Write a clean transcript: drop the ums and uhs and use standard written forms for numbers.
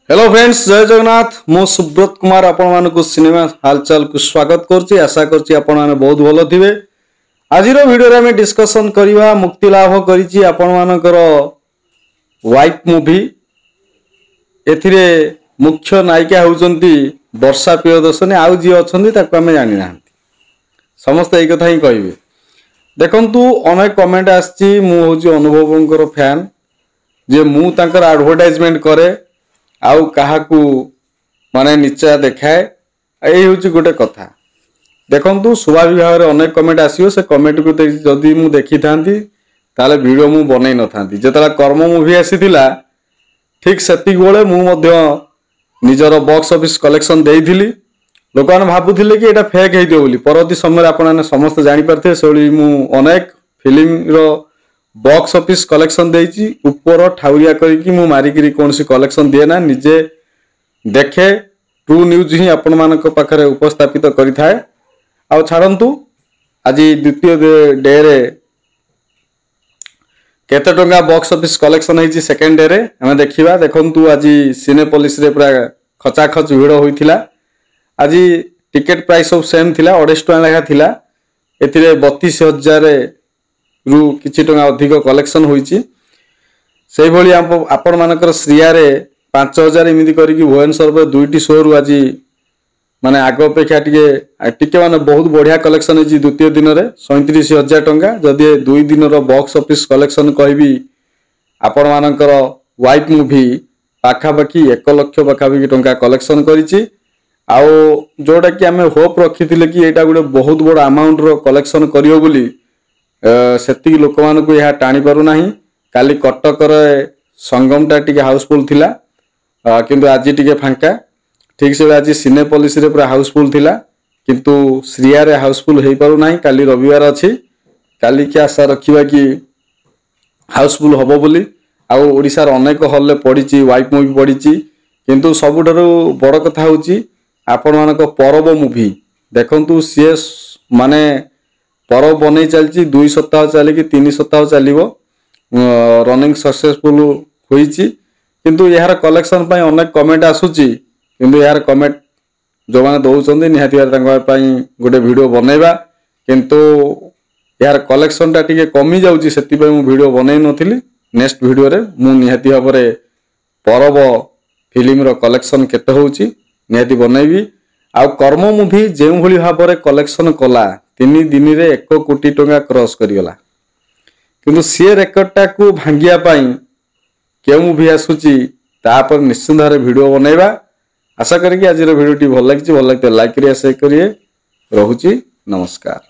Hello friends, जय जगन्नाथ। मु सुब्रत कुमार आपण मानक सिनेमा हालचाल को स्वागत करछि। आशा करछि आपण माने बहुत भलो थिबे। आजिरो वीडियो रे हमें डिस्कशन करिवा मुक्ति लाभ करिछि आपण मानकर वाइफ मूवी। एथिरे मुख्य नायिका होउचंती वर्षा प्रियदर्शनी। आउ जी अछंती ताको हमें जानि नाहंती, समस्त एई कथा ही कहिबे। देखंतु अनेक कमेंट आछि, मु होउची अनुभवंकर फैन जे मु तांकर एडवर्टाइजमेंट करे आउ काहाकू माने निचा देखाए। यही हूँ गोटे कथा। देखंतु स्वाभाविक भाव में अनेक कमेंट आसियो, से कमेंट को जदि मु देखी थांती ताले वीडियो मु बनै न थांती। जेतला कर्म मूवी आसीथिला ठीक सेतिक बेले मु मध्य निजर बॉक्स ऑफिस कलेक्शन देइथिली। लोक माने भाबुथिले कि एटा फेक हेइदियो बोली। परवर्ती समय आपण माने समस्त जानि परथे सेली मु अनेक फिल्म रो बॉक्स ऑफिस कलेक्शन देइची। ऊपर ठाउरिया करिकि मु मारिकरी कोनसी कलेक्शन दिए ना, निजे देखे ट्रू न्यूज ही आपण मानक पाखरे उपस्थापित करिथाए। आ छाड़ंतु आज द्वितीय डे रे केते टंगा बॉक्स ऑफिस कलेक्शन है सेकेंड डे रे हमें देखिबा। देखंतु आज सिनेपोलिस रे पूरा खचाखच भिड़ होइथिला। आज टिकट प्राइस सब सेम थिला, 250 टका लेखा थिला। एथिरे 32,000 रु किछि टंगा अधिक कलेक्शन होइछि। सेही भली आपण मानकर श्रिया रे 5,000 एमिति करिकि भुवनेश्वर पे दुईटी शो रु आज माने आग अपेक्षा टिके माने बहुत बढ़िया कलेक्शन है द्वितीय दिन रे 37,000 टंका। जदि दुई दिन रो बॉक्स ऑफिस कलेक्शन कहबी आपण मानकर वाइफ मूवी पाखापाखि 1 लाख पाखापाखि टंका कलेक्शन करिछि। आउ जोटा कि आमे होप रखिथिले कि एटा गुडे बहुत बड़ अमाउंट रो कलेक्शन करियो बोली, सेति लोक मान को यह टाणी पारु नाही। काली कटक रे संगम टा टिके हाउसफुल थिला, किंतु आज टिके फांका। ठीक से आज सिनेपोलिस रे पूरा हाउसफुल थिला, किंतु श्रिया रे हाउसफुल हेई पारु नाही। काली रविवार अछि, काली के आशा रखिबा कि हाउसफुल हबो बोली। आउ ओडिसा रे अनेक हॉल ले पडिची वाइफ मूवी पडिची, किंतु सबुठारु बड़ कथा होची आपण मानक परब मूवी देखंतु सीएस माने परब बनै चलची 2 सप्ताह चली कि 3 सप्ताह चलिबो। रनिंग सक्सेसफुल होईची, किंतु यार कलेक्शन पई अनेक कमेंट आसुची। किंतु यार कमेंट जो माने दउचंदी निहाती तांगा पई गोटे वीडियो बनेबा, किंतु यार कलेक्शन टा टिके कमी जाउची। सेति पई मु वीडियो बनै नथिली। नेक्स्ट वीडियो रे मु निहाती भाबरे परब फिल्म रो कलेक्शन केते होउची निहाती बनैबी। आ कर्म मूवी जेउ भली भाबरे कलेक्शन कला 3 दिन रे 1 कोटी टंका क्रॉस करिगला, किंतु सी रेकर्ड को भांगिया पाई के मूवी आसुची ता पर निश्चित भाव वीडियो बनैबा। आशा करी कि आज वीडियो टी भल लागिछि, भल लागते लाइक करिया शेयर करिए। रहुची, नमस्कार।